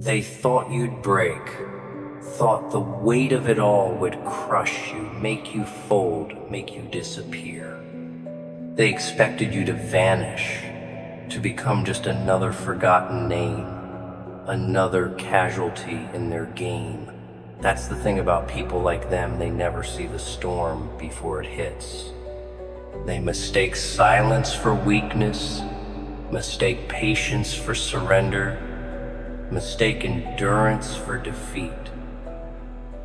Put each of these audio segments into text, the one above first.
They thought you'd break, thought the weight of it all would crush you, make you fold, make you disappear. They expected you to vanish, to become just another forgotten name, another casualty in their game. That's the thing about people like them, they never see the storm before it hits. They mistake silence for weakness, mistake patience for surrender, mistake endurance for defeat.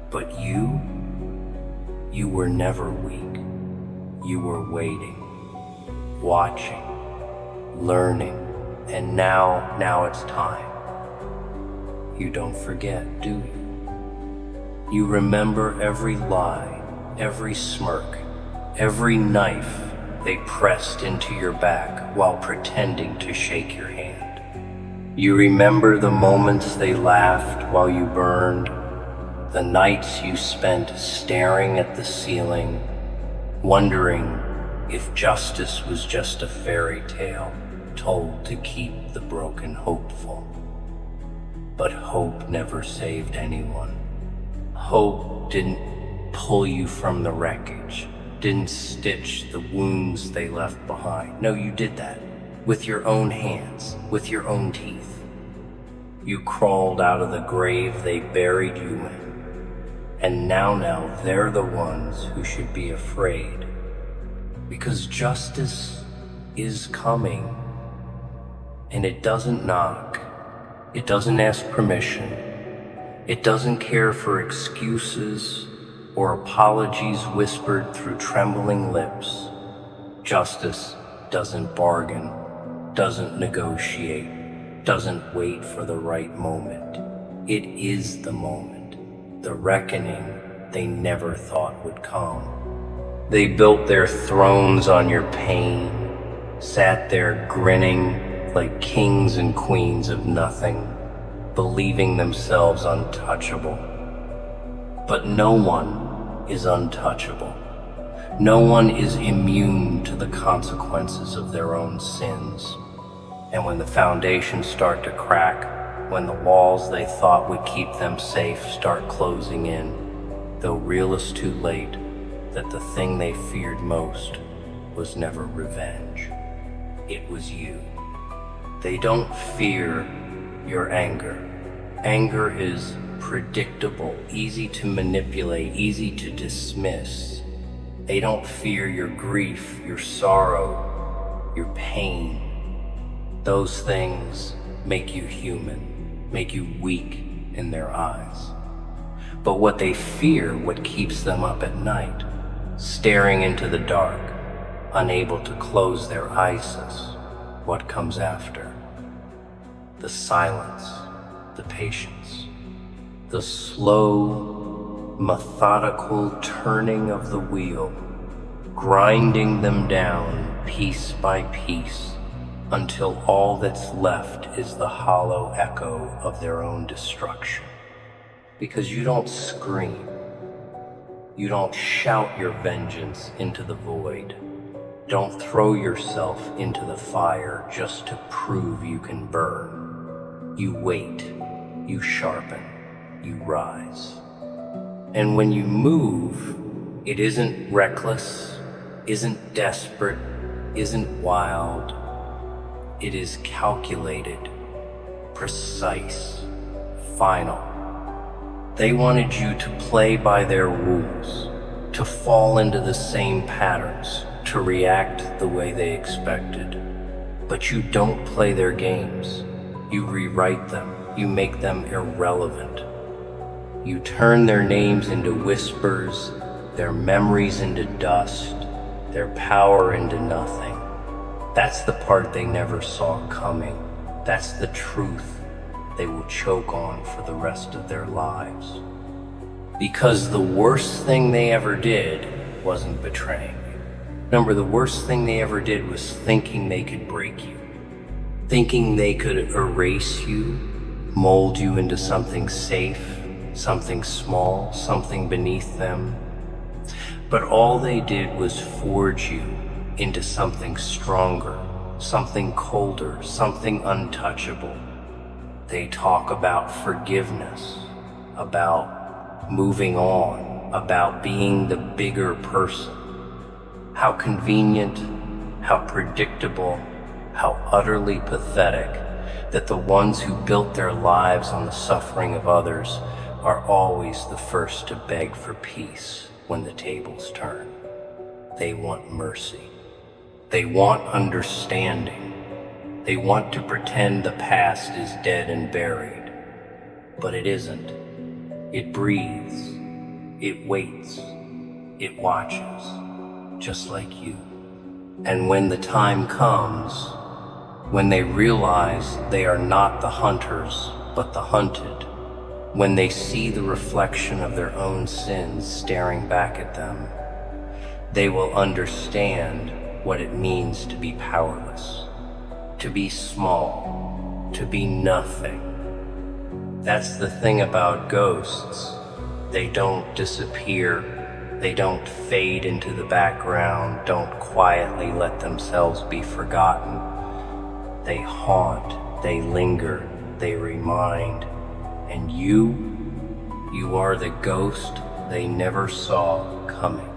But you were never weak. You were waiting, watching, learning, and now it's time. You don't forget, do you? You remember every lie, every smirk, every knife they pressed into your back while pretending to shake your hand. You remember the moments they laughed while you burned, the nights you spent staring at the ceiling, wondering if justice was just a fairy tale told to keep the broken hopeful. But hope never saved anyone. Hope didn't pull you from the wreckage, didn't stitch the wounds they left behind. No, you did that with your own hands, with your own teeth. You crawled out of the grave they buried you in. And now they're the ones who should be afraid. Because justice is coming. And it doesn't knock. It doesn't ask permission. It doesn't care for excuses or apologies whispered through trembling lips. Justice doesn't bargain, doesn't negotiate, doesn't wait for the right moment. It is the moment, the reckoning they never thought would come. They built their thrones on your pain, sat there grinning like kings and queens of nothing, believing themselves untouchable. But no one is untouchable. No one is immune to the consequences of their own sins. And when the foundations start to crack, when the walls they thought would keep them safe start closing in, they'll realize too late that the thing they feared most was never revenge. It was you. They don't fear your anger. Anger is predictable, easy to manipulate, easy to dismiss. They don't fear your grief, your sorrow, your pain. Those things make you human, make you weak in their eyes. But what they fear, what keeps them up at night, staring into the dark, unable to close their eyes, what comes after? The silence, the patience, the slow, methodical turning of the wheel, grinding them down piece by piece until all that's left is the hollow echo of their own destruction. Because you don't scream, you don't shout your vengeance into the void. Don't throw yourself into the fire just to prove you can burn. You wait, you sharpen, you rise. And when you move, it isn't reckless, isn't desperate, isn't wild. It is calculated, precise, final. They wanted you to play by their rules, to fall into the same patterns, to react the way they expected. But you don't play their games. You rewrite them. You make them irrelevant. You turn their names into whispers, their memories into dust, their power into nothing. That's the part they never saw coming. That's the truth they will choke on for the rest of their lives. Because the worst thing they ever did wasn't betraying you. Remember, the worst thing they ever did was thinking they could break you. Thinking they could erase you, mold you into something safe, something small, something beneath them. But all they did was forge you into something stronger, something colder, something untouchable. They talk about forgiveness, about moving on, about being the bigger person. How convenient, how predictable, how utterly pathetic that the ones who built their lives on the suffering of others are always the first to beg for peace when the tables turn. They want mercy. They want understanding. They want to pretend the past is dead and buried. But it isn't. It breathes. It waits. It watches, just like you. And when the time comes, when they realize they are not the hunters, but the hunted, when they see the reflection of their own sins staring back at them, they will understand what it means to be powerless, to be small, to be nothing. That's the thing about ghosts. They don't disappear. They don't fade into the background, don't quietly let themselves be forgotten. They haunt, they linger, they remind. And you are the ghost they never saw coming.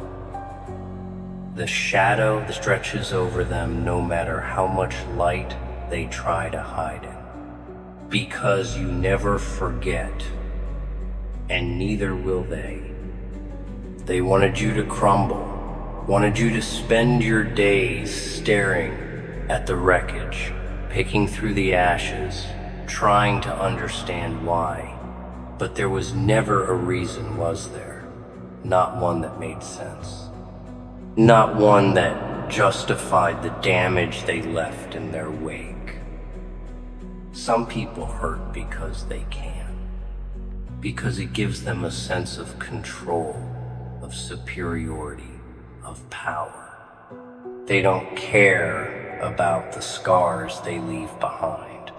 The shadow that stretches over them no matter how much light they try to hide in. Because you never forget, and neither will they. They wanted you to crumble, wanted you to spend your days staring at the wreckage, picking through the ashes, trying to understand why. But there was never a reason, was there? Not one that made sense. Not one that justified the damage they left in their wake. Some people hurt because they can, because it gives them a sense of control, of superiority, of power. They don't care about the scars they leave behind.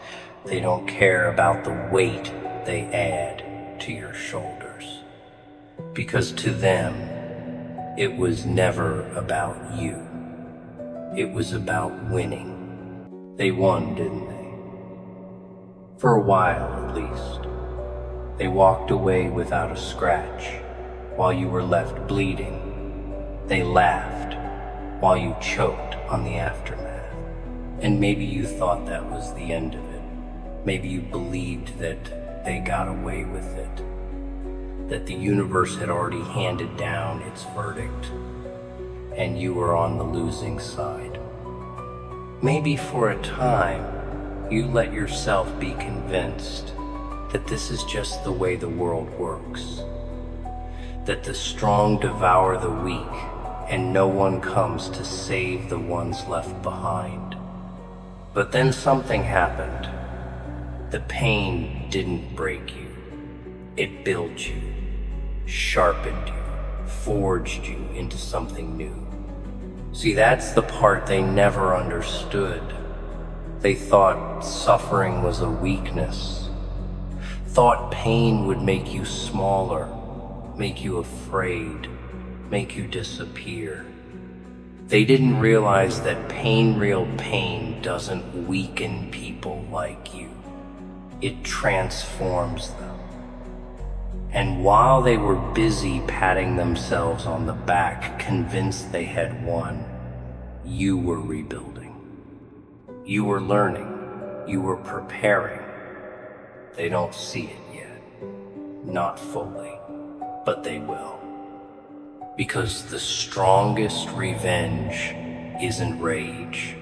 They don't care about the weight they add to your shoulders. Because to them, it was never about you. It was about winning. They won, didn't they? For a while, at least. They walked away without a scratch, while you were left bleeding. They laughed, while you choked on the aftermath. And maybe you thought that was the end of it. Maybe you believed that they got away with it, that the universe had already handed down its verdict, and you were on the losing side. Maybe for a time, you let yourself be convinced that this is just the way the world works, that the strong devour the weak, and no one comes to save the ones left behind. But then something happened. The pain didn't break you. It built you, sharpened you, forged you into something new. See, that's the part they never understood. They thought suffering was a weakness, thought pain would make you smaller, make you afraid, make you disappear. They didn't realize that real pain doesn't weaken people like you. It transforms them. And while they were busy patting themselves on the back, convinced they had won, you were rebuilding. You were learning. You were preparing. They don't see it yet. Not fully. But they will. Because the strongest revenge isn't rage.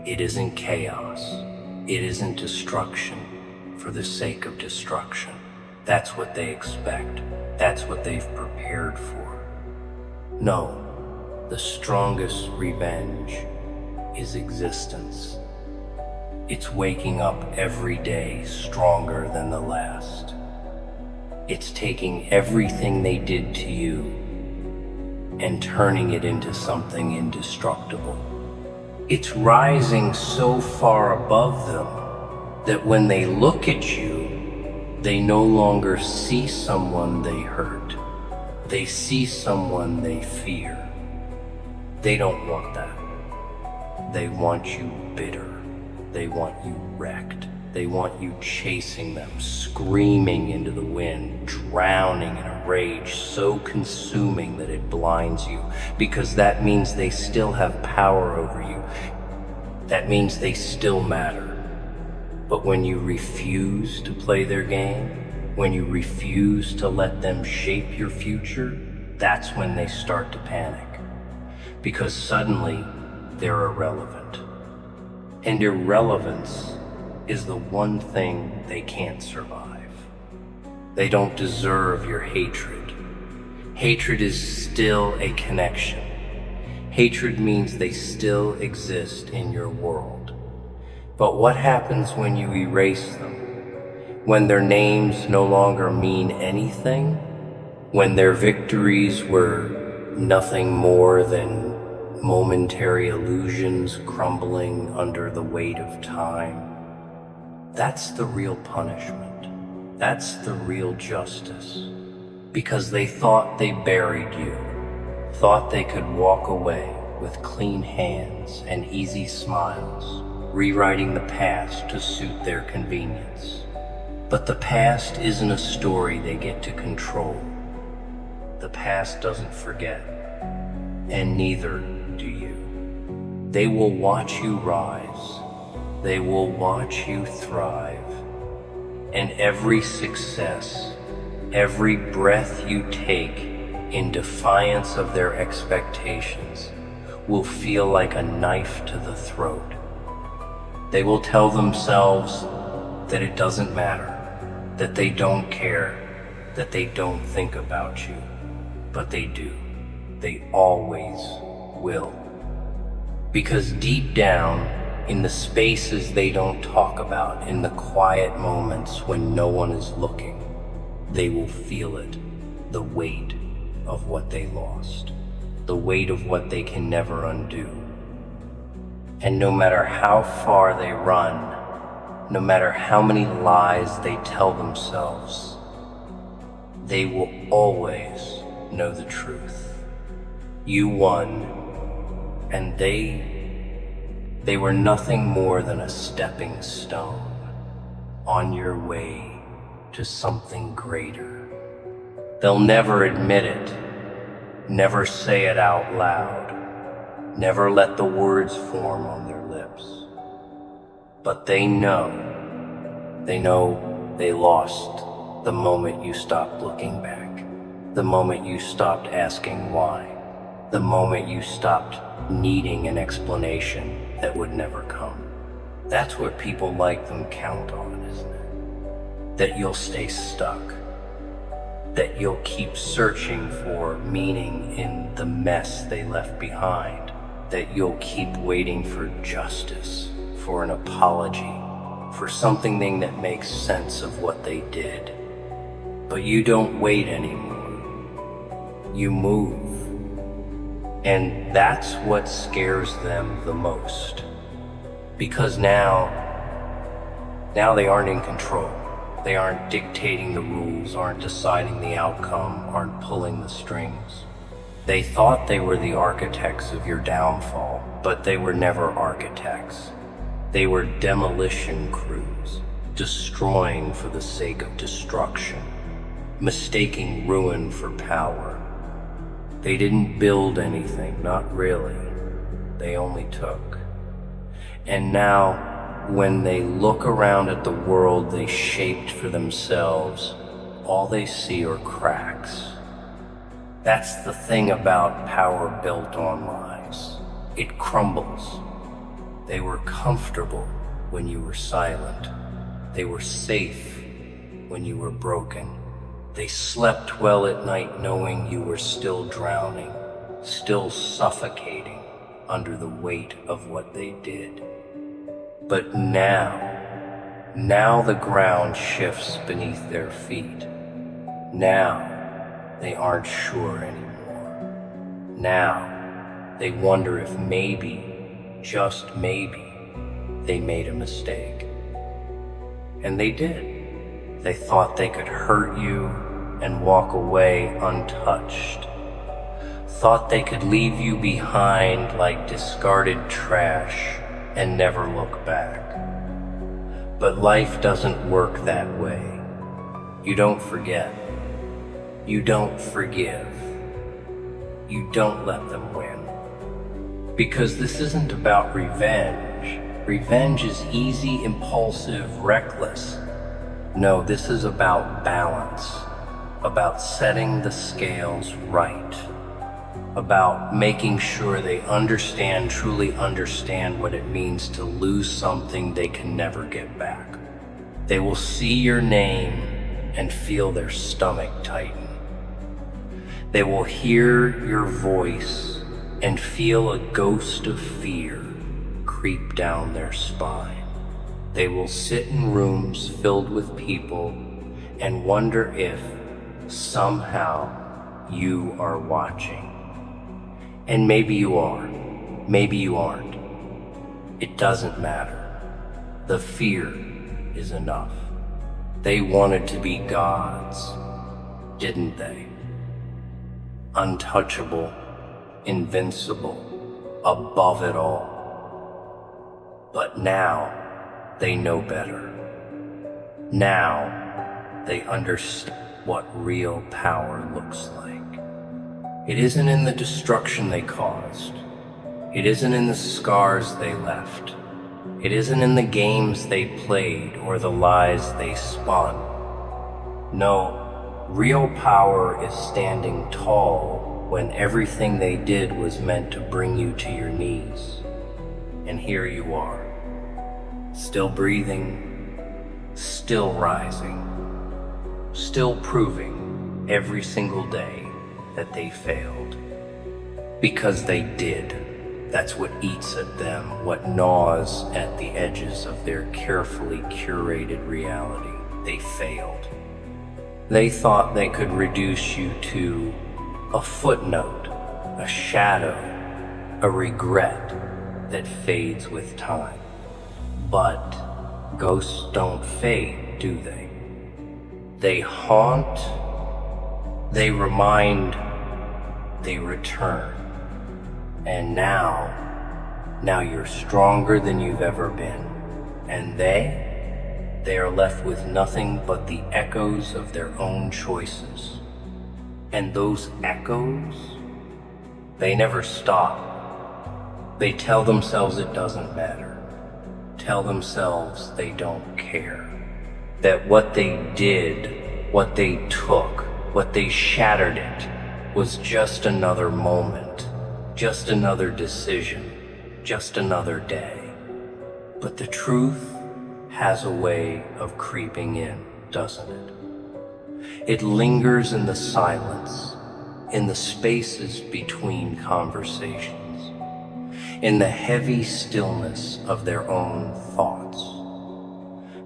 It isn't chaos. It isn't destruction for the sake of destruction. That's what they expect. That's what they've prepared for. No, the strongest revenge is existence. It's waking up every day stronger than the last. It's taking everything they did to you and turning it into something indestructible. It's rising so far above them that when they look at you, they no longer see someone they hurt. They see someone they fear. They don't want that. They want you bitter. They want you wrecked. They want you chasing them, screaming into the wind, drowning in a rage so consuming that it blinds you, because that means they still have power over you. That means they still matter. But when you refuse to play their game, when you refuse to let them shape your future, that's when they start to panic. Because suddenly, they're irrelevant. And irrelevance is the one thing they can't survive. They don't deserve your hatred. Hatred is still a connection. Hatred means they still exist in your world. But what happens when you erase them? When their names no longer mean anything? When their victories were nothing more than momentary illusions crumbling under the weight of time? That's the real punishment. That's the real justice. Because they thought they buried you, thought they could walk away with clean hands and easy smiles, rewriting the past to suit their convenience. But the past isn't a story they get to control. The past doesn't forget, and neither do you. They will watch you rise. They will watch you thrive. And every success, every breath you take in defiance of their expectations will feel like a knife to the throat. They will tell themselves that it doesn't matter, that they don't care, that they don't think about you. But they do. They always will. Because deep down, in the spaces they don't talk about, in the quiet moments when no one is looking, they will feel it, the weight of what they lost, the weight of what they can never undo. And no matter how far they run, no matter how many lies they tell themselves, they will always know the truth. You won, and they were nothing more than a stepping stone on your way to something greater. They'll never admit it, never say it out loud, never let the words form on their lips. But they know they lost the moment you stopped looking back, the moment you stopped asking why, the moment you stopped needing an explanation that would never come. That's what people like them count on, isn't it? That you'll stay stuck, that you'll keep searching for meaning in the mess they left behind, that you'll keep waiting for justice, for an apology, for something that makes sense of what they did. But you don't wait anymore. You move. And that's what scares them the most. Because now they aren't in control. They aren't dictating the rules, aren't deciding the outcome, aren't pulling the strings. They thought they were the architects of your downfall, but they were never architects. They were demolition crews, destroying for the sake of destruction, mistaking ruin for power. They didn't build anything, not really. They only took. And now, when they look around at the world they shaped for themselves, all they see are cracks. That's the thing about power built on lies. It crumbles. They were comfortable when you were silent. They were safe when you were broken. They slept well at night knowing you were still drowning, still suffocating under the weight of what they did. But now the ground shifts beneath their feet. Now they aren't sure anymore. Now they wonder if maybe, just maybe, they made a mistake. And they did. They thought they could hurt you and walk away untouched. Thought they could leave you behind like discarded trash and never look back. But life doesn't work that way. You don't forget. You don't forgive. You don't let them win. Because this isn't about revenge. Revenge is easy, impulsive, reckless. No, this is about balance, about setting the scales right, about making sure they understand, truly understand what it means to lose something they can never get back. They will see your name and feel their stomach tighten. They will hear your voice and feel a ghost of fear creep down their spine. They will sit in rooms filled with people and wonder if somehow you are watching. And maybe you are, maybe you aren't. It doesn't matter. The fear is enough. They wanted to be gods, didn't they? Untouchable, invincible, above it all. But now they know better. Now they understand what real power looks like. It isn't in the destruction they caused. It isn't in the scars they left. It isn't in the games they played or the lies they spun. No, real power is standing tall when everything they did was meant to bring you to your knees. And here you are, still breathing, still rising, still proving every single day that they failed. Because they did. That's what eats at them, what gnaws at the edges of their carefully curated reality. They failed. They thought they could reduce you to a footnote, a shadow, a regret that fades with time. But ghosts don't fade, do they? They haunt, they remind, they return. And now you're stronger than you've ever been. And they are left with nothing but the echoes of their own choices. And those echoes, they never stop. They tell themselves it doesn't matter. Tell themselves they don't care. That what they did, what they took, what they shattered it, was just another moment. Just another decision, just another day. But the truth has a way of creeping in, doesn't it? It lingers in the silence, in the spaces between conversations, in the heavy stillness of their own thoughts,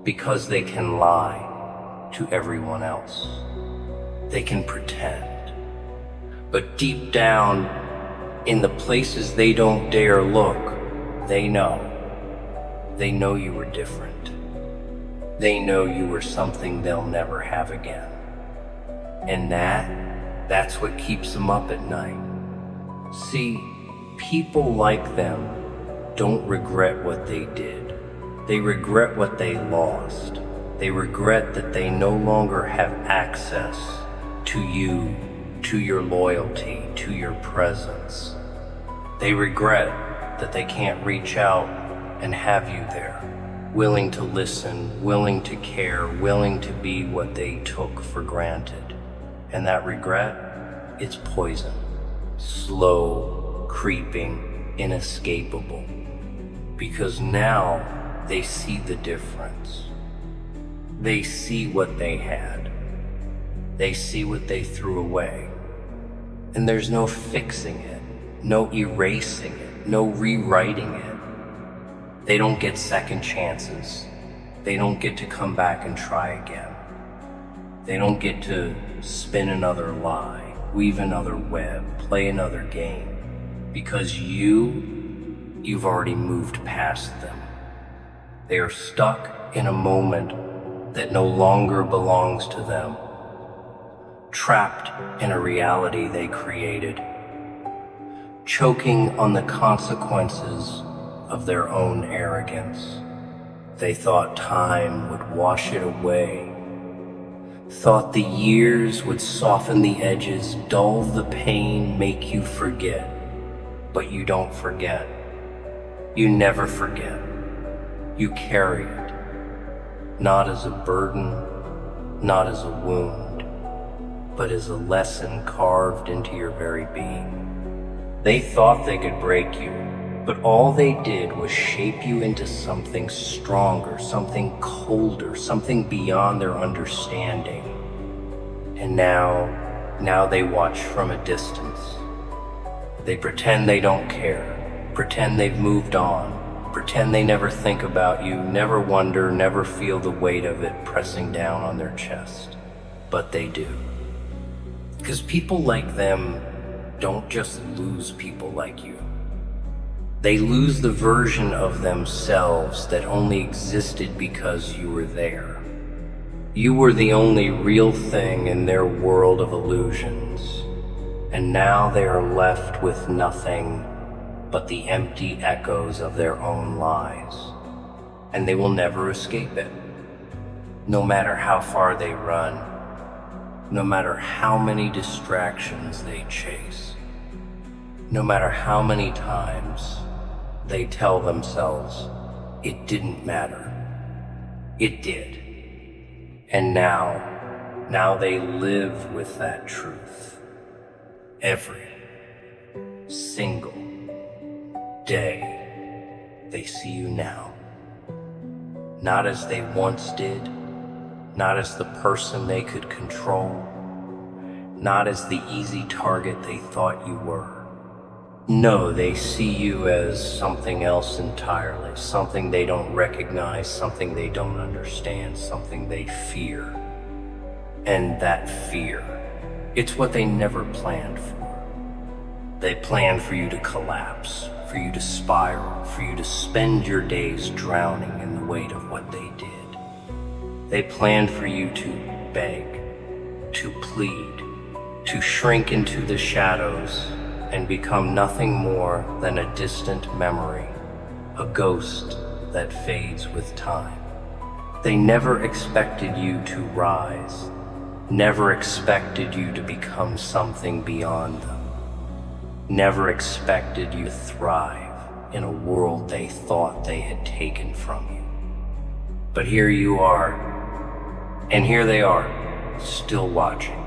because they can lie to everyone else. They can pretend. But deep down, in the places they don't dare look, they know. They know you were different. They know you were something they'll never have again. And that's what keeps them up at night. See, people like them don't regret what they did. They regret what they lost. They regret that they no longer have access to you, to your loyalty, to your presence. They regret that they can't reach out and have you there, willing to listen, willing to care, willing to be what they took for granted. And that regret, it's poison, slow, creeping, inescapable. Because now they see the difference. They see what they had. They see what they threw away. And there's no fixing it, no erasing it, no rewriting it. They don't get second chances. They don't get to come back and try again. They don't get to spin another lie, weave another web, play another game. Because you've already moved past them. They are stuck in a moment that no longer belongs to them. Trapped in a reality they created, choking on the consequences of their own arrogance. They thought time would wash it away, thought the years would soften the edges, dull the pain, make you forget. But you don't forget. You never forget. You carry it, not as a burden, not as a wound, but as a lesson carved into your very being. They thought they could break you, but all they did was shape you into something stronger, something colder, something beyond their understanding. And now they watch from a distance. They pretend they don't care, pretend they've moved on, pretend they never think about you, never wonder, never feel the weight of it pressing down on their chest. But they do. Because people like them don't just lose people like you. They lose the version of themselves that only existed because you were there. You were the only real thing in their world of illusions. And now they are left with nothing but the empty echoes of their own lies. And they will never escape it. No matter how far they run, no matter how many distractions they chase, no matter how many times they tell themselves it didn't matter. It did. And now they live with that truth. Every single day they see you now. Not as they once did, not as the person they could control, not as the easy target they thought you were. No, they see you as something else entirely, something they don't recognize, something they don't understand, something they fear. And that fear, it's what they never planned for. They planned for you to collapse, for you to spiral, for you to spend your days drowning in the weight of what they did. They planned for you to beg, to plead, to shrink into the shadows and become nothing more than a distant memory, a ghost that fades with time. They never expected you to rise, never expected you to become something beyond them, never expected you to thrive in a world they thought they had taken from you. But here you are, and here they are, still watching.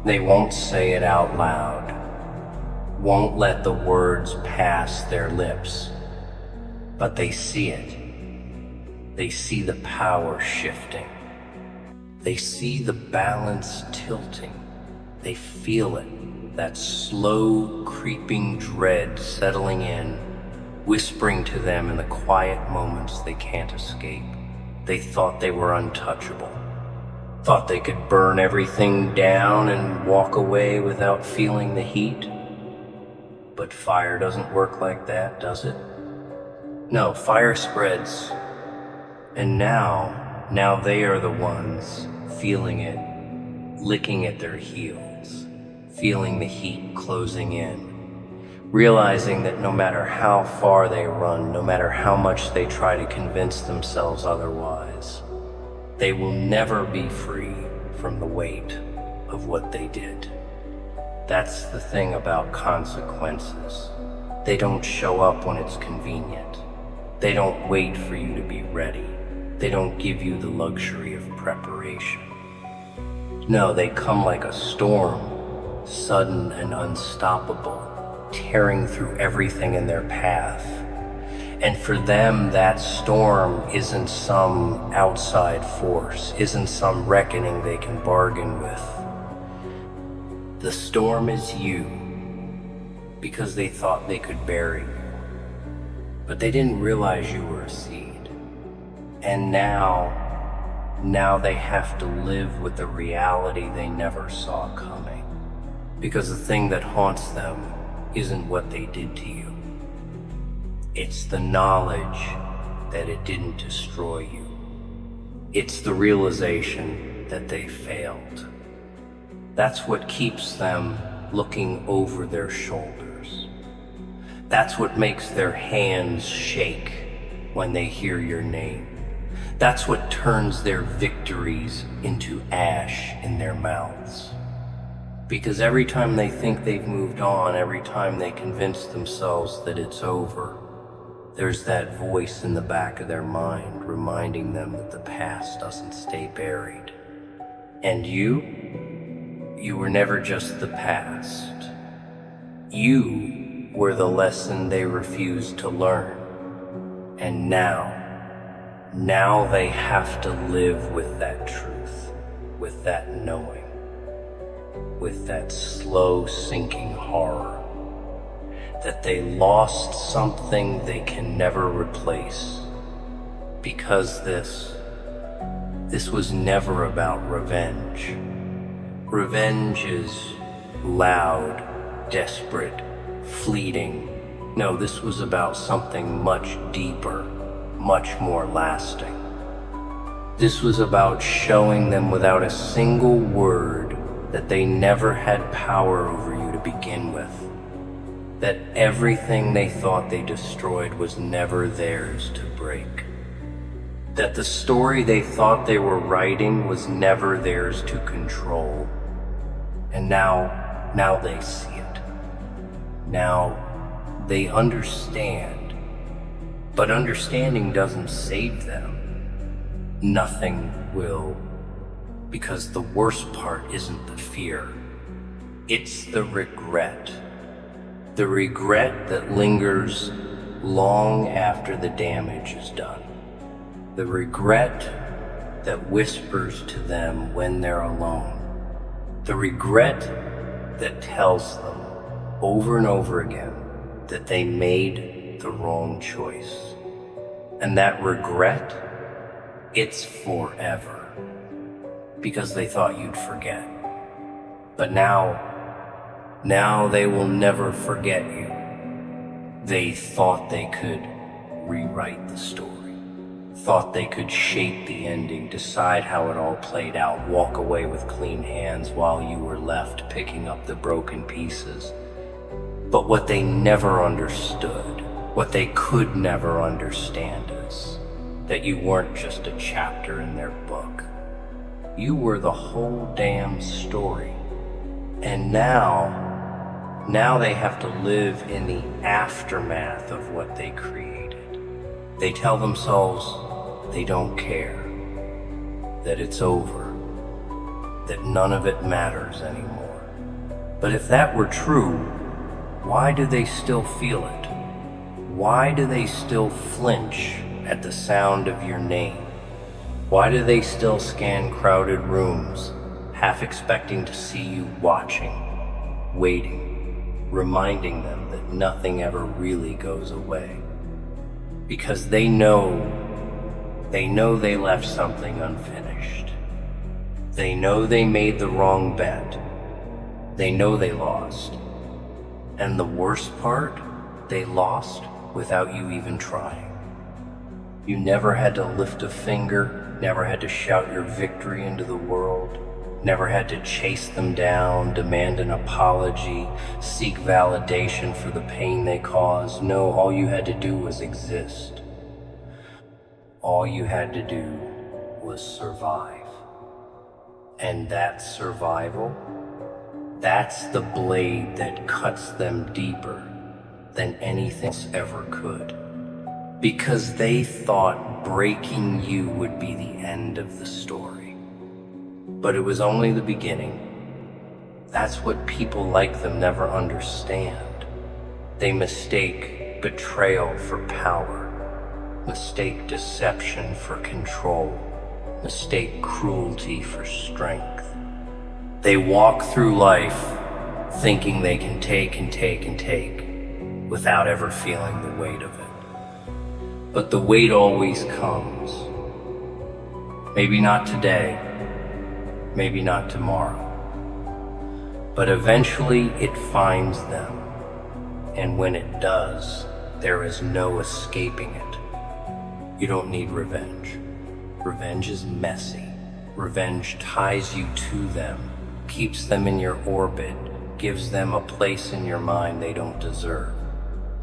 They won't say it out loud, won't let the words pass their lips, but they see it. They see the power shifting. They see the balance tilting. They feel it, that slow creeping dread settling in, whispering to them in the quiet moments they can't escape. They thought they were untouchable, thought they could burn everything down and walk away without feeling the heat. But fire doesn't work like that, does it? No, fire spreads. And now they are the ones feeling it, licking at their heels, feeling the heat closing in, realizing that no matter how far they run, no matter how much they try to convince themselves otherwise, they will never be free from the weight of what they did. That's the thing about consequences. They don't show up when it's convenient. They don't wait for you to be ready. They don't give you the luxury of preparation. No, they come like a storm, sudden and unstoppable, tearing through everything in their path. And for them, that storm isn't some outside force, isn't some reckoning they can bargain with. The storm is you, because they thought they could bury you. But they didn't realize you were a seed. And now they have to live with the reality they never saw coming. Because the thing that haunts them isn't what they did to you. It's the knowledge that it didn't destroy you. It's the realization that they failed. That's what keeps them looking over their shoulders. That's what makes their hands shake when they hear your name. That's what turns their victories into ash in their mouths. Because every time they think they've moved on, every time they convince themselves that it's over, there's that voice in the back of their mind reminding them that the past doesn't stay buried. And you were never just the past. You were the lesson they refused to learn. And now they have to live with that truth, with that knowing, with that slow sinking horror that they lost something they can never replace. Because this was never about revenge. Revenge is loud, desperate, fleeting. No, this was about something much deeper, much more lasting. This was about showing them without a single word that they never had power over you to begin with. That everything they thought they destroyed was never theirs to break. That the story they thought they were writing was never theirs to control. And now they see it. Now they understand. But understanding doesn't save them. Nothing will. Because the worst part isn't the fear. It's the regret. The regret that lingers long after the damage is done. The regret that whispers to them when they're alone. The regret that tells them over and over again that they made the wrong choice. And that regret, it's forever. Because they thought you'd forget. But now they will never forget you. They thought they could rewrite the story. Thought they could shape the ending, decide how it all played out, walk away with clean hands while you were left picking up the broken pieces. But what they never understood, what they could never understand is that you weren't just a chapter in their book. You were the whole damn story. And now they have to live in the aftermath of what they created. They tell themselves they don't care, that it's over, that none of it matters anymore. But if that were true, why do they still feel it? Why do they still flinch at the sound of your name? Why do they still scan crowded rooms, half expecting to see you watching, waiting, reminding them that nothing ever really goes away? Because they know they left something unfinished. They know they made the wrong bet. They know they lost. And the worst part, they lost without you even trying. You never had to lift a finger, never had to shout your victory into the world, never had to chase them down, demand an apology, seek validation for the pain they caused. No, all you had to do was exist. All you had to do was survive. And that survival, that's the blade that cuts them deeper than anything else ever could. Because they thought breaking you would be the end of the story. But it was only the beginning. That's what people like them never understand. They mistake betrayal for power, mistake deception for control, mistake cruelty for strength. They walk through life thinking they can take and take and take without ever feeling the weight of it. But the weight always comes. Maybe not today, maybe not tomorrow. But eventually it finds them. And when it does, there is no escaping it. You don't need revenge. Revenge is messy. Revenge ties you to them, keeps them in your orbit, gives them a place in your mind they don't deserve.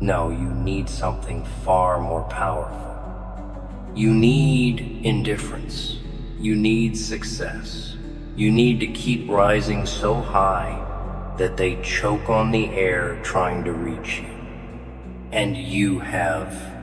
No, you need something far more powerful. You need indifference. You need success. You need to keep rising so high that they choke on the air trying to reach you. And you have